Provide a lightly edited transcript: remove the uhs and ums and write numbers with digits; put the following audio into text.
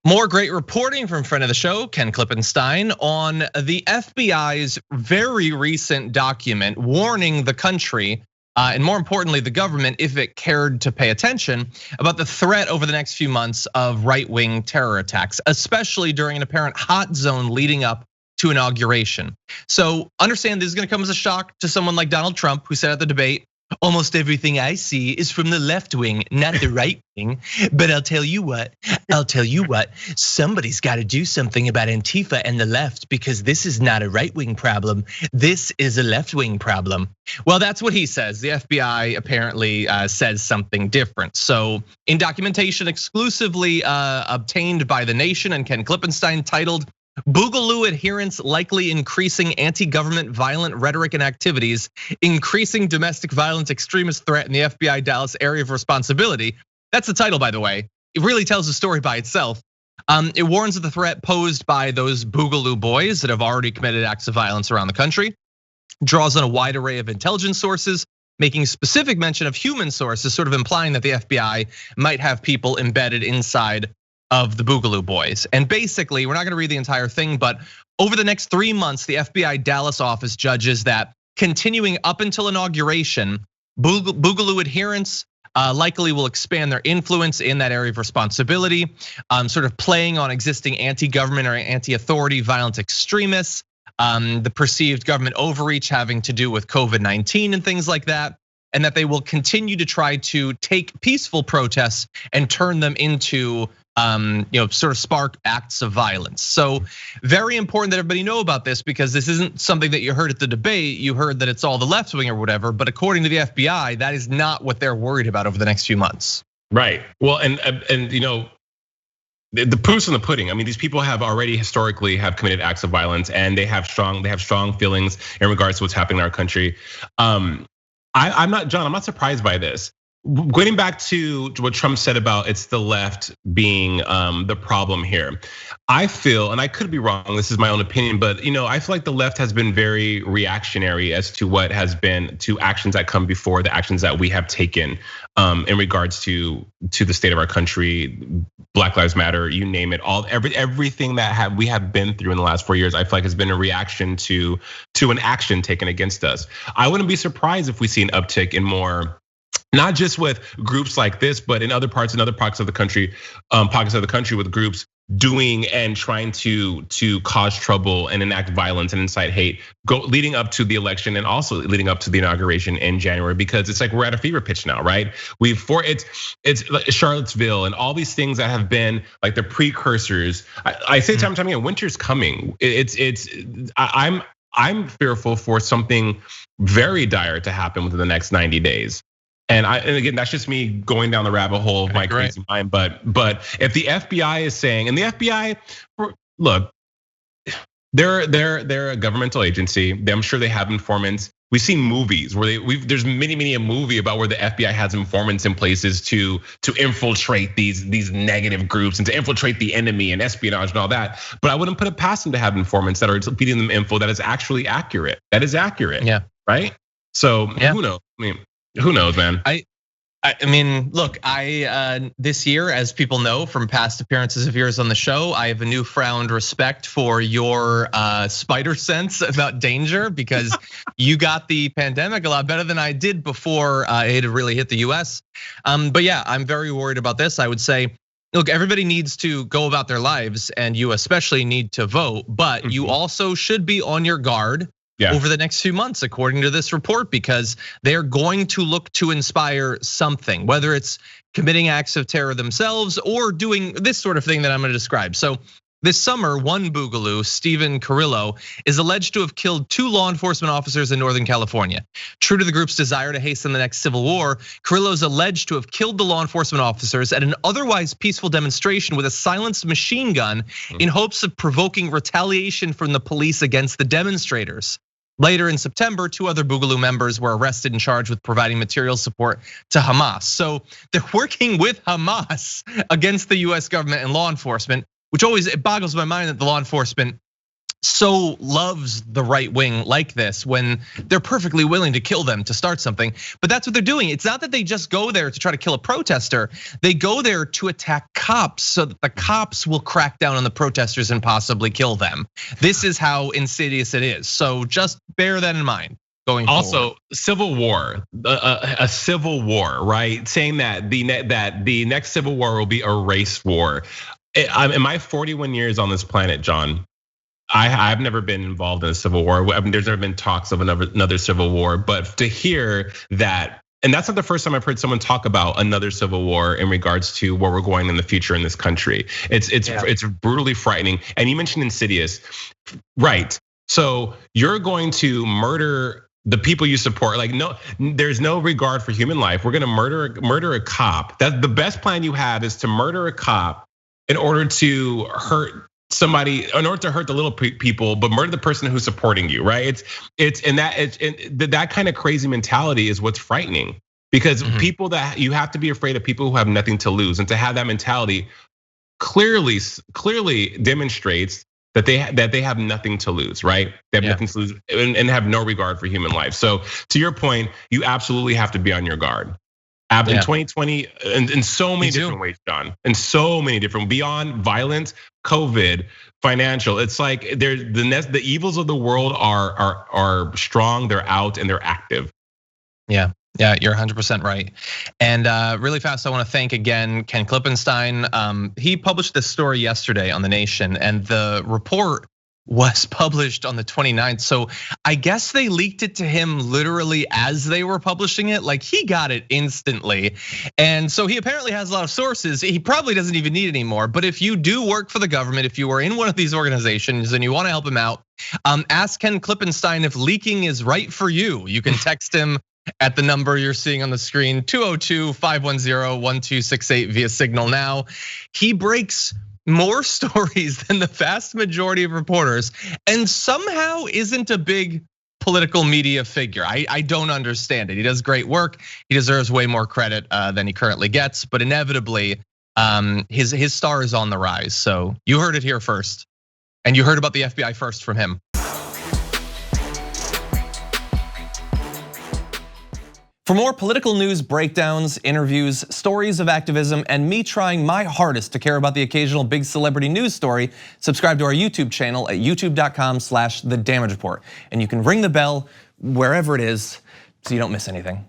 More great reporting from friend of the show, Ken Klippenstein, on the FBI's very recent document warning the country, and more importantly, the government, if it cared to pay attention, about the threat over the next few months of right-wing terror attacks, especially during an apparent hot zone leading up to inauguration. So understand this is gonna come as a shock to someone like Donald Trump, who said at the debate, almost everything I see is from the left wing, not the right wing. But I'll tell you what, somebody's got to do something about Antifa and the left, because this is not a right wing problem. This is a left wing problem. Well, that's what he says. The FBI apparently says something different. So in documentation exclusively obtained by The Nation and Ken Klippenstein, titled Boogaloo adherents likely increasing anti-government violent rhetoric and activities, increasing domestic violence extremist threat in the FBI Dallas area of responsibility. That's the title, by the way. It really tells the story by itself. It warns of the threat posed by those Boogaloo boys that have already committed acts of violence around the country, draws on a wide array of intelligence sources, making specific mention of human sources, sort of implying that the FBI might have people embedded inside of the Boogaloo boys. And basically, we're not gonna read the entire thing, but over the next 3 months, the FBI Dallas office judges that continuing up until inauguration, Boogaloo adherents likely will expand their influence in that area of responsibility, sort of playing on existing anti-government or anti-authority violent extremists, the perceived government overreach having to do with COVID-19 and things like that, and that they will continue to try to take peaceful protests and turn them into sort of spark acts of violence. So very important that everybody know about this, because this isn't something that you heard at the debate. You heard that it's all the left wing or whatever, but according to the FBI, that is not what they're worried about over the next few months. Right. Well, and the proof's in the pudding. I mean, these people have already historically have committed acts of violence, and they have strong feelings in regards to what's happening in our country. I'm not surprised by this. Going back to what Trump said about it's the left being the problem here. I feel, and I could be wrong, this is my own opinion, but I feel like the left has been very reactionary as to what has been to actions that come before the actions that we have taken in regards to the state of our country, Black Lives Matter, you name it, everything that we have been through in the last 4 years, I feel like has been a reaction to an action taken against us. I wouldn't be surprised if we see an uptick in more, not just with groups like this, but in other parts of the country, with groups doing and trying to cause trouble and enact violence and incite hate, leading up to the election and also leading up to the inauguration in January, because it's like we're at a fever pitch now, right? It's like Charlottesville and all these things that have been like the precursors. I say time and time again, winter's coming. I'm fearful for something very dire to happen within the next 90 days. And again, that's just me going down the rabbit hole of my crazy mind. But if the FBI is saying, and the FBI, look, they're a governmental agency. I'm sure they have informants. We've seen movies where there's many a movie about where the FBI has informants in places to infiltrate these negative groups and to infiltrate the enemy and espionage and all that. But I wouldn't put it past them to have informants that are feeding them info that is actually accurate. That is accurate. Yeah. Right. So who knows? I mean, who knows, man? I mean, look, this year, as people know from past appearances of yours on the show, I have a newfound respect for your spider sense about danger, because you got the pandemic a lot better than I did before it had really hit the US. But yeah, I'm very worried about this. I would say, look, everybody needs to go about their lives, and you especially need to vote, but you also should be on your guard over the next few months, according to this report, because they're going to look to inspire something, whether it's committing acts of terror themselves or doing this sort of thing that I'm gonna describe. So this summer, one Boogaloo, Stephen Carrillo, is alleged to have killed 2 law enforcement officers in Northern California. True to the group's desire to hasten the next civil war, Carrillo's alleged to have killed the law enforcement officers at an otherwise peaceful demonstration with a silenced machine gun in hopes of provoking retaliation from the police against the demonstrators. Later in September, 2 other Boogaloo members were arrested and charged with providing material support to Hamas. So they're working with Hamas against the US government and law enforcement, which always, it boggles my mind that the law enforcement so loves the right wing like this when they're perfectly willing to kill them to start something. But that's what they're doing. It's not that they just go there to try to kill a protester. They go there to attack cops so that the cops will crack down on the protesters and possibly kill them. This is how insidious it is. So just bear that in mind. Also, civil war, a civil war, right? Saying that the next civil war will be a race war. In my 41 years on this planet, John, I've never been involved in a civil war. I mean, there's never been talks of another civil war, but to hear that, and that's not the first time I've heard someone talk about another civil war in regards to where we're going in the future in this country. It's brutally frightening. And you mentioned insidious, right? So you're going to murder the people you support. Like, no, there's no regard for human life. We're gonna murder a cop. That the best plan you have is to murder a cop in order to hurt somebody, in order to hurt the little people, but murder the person who's supporting you, right? That kind of crazy mentality is what's frightening, because people that you have to be afraid of people who have nothing to lose, and to have that mentality clearly demonstrates that they have nothing to lose, right? They have nothing to lose and have no regard for human life. So to your point, you absolutely have to be on your guard. In 2020, in so many different ways, John, in so many different, beyond violence, COVID, financial. It's like the evils of the world are strong, they're out, and they're active. Yeah, you're 100% right. And really fast, I want to thank again Ken Klippenstein. He published this story yesterday on The Nation, and the report was published on the 29th. So I guess they leaked it to him literally as they were publishing it. Like, he got it instantly. And so he apparently has a lot of sources. He probably doesn't even need any more. But if you do work for the government, if you are in one of these organizations and you want to help him out, ask Ken Klippenstein if leaking is right for you. You can text him at the number you're seeing on the screen, 202-510-1268 via Signal Now. He breaks more stories than the vast majority of reporters, and somehow isn't a big political media figure. I don't understand it. He does great work. He deserves way more credit than he currently gets, but inevitably, his star is on the rise. So you heard it here first, and you heard about the FBI first from him. For more political news breakdowns, interviews, stories of activism, and me trying my hardest to care about the occasional big celebrity news story, subscribe to our YouTube channel at youtube.com/The Damage Report. And you can ring the bell wherever it is so you don't miss anything.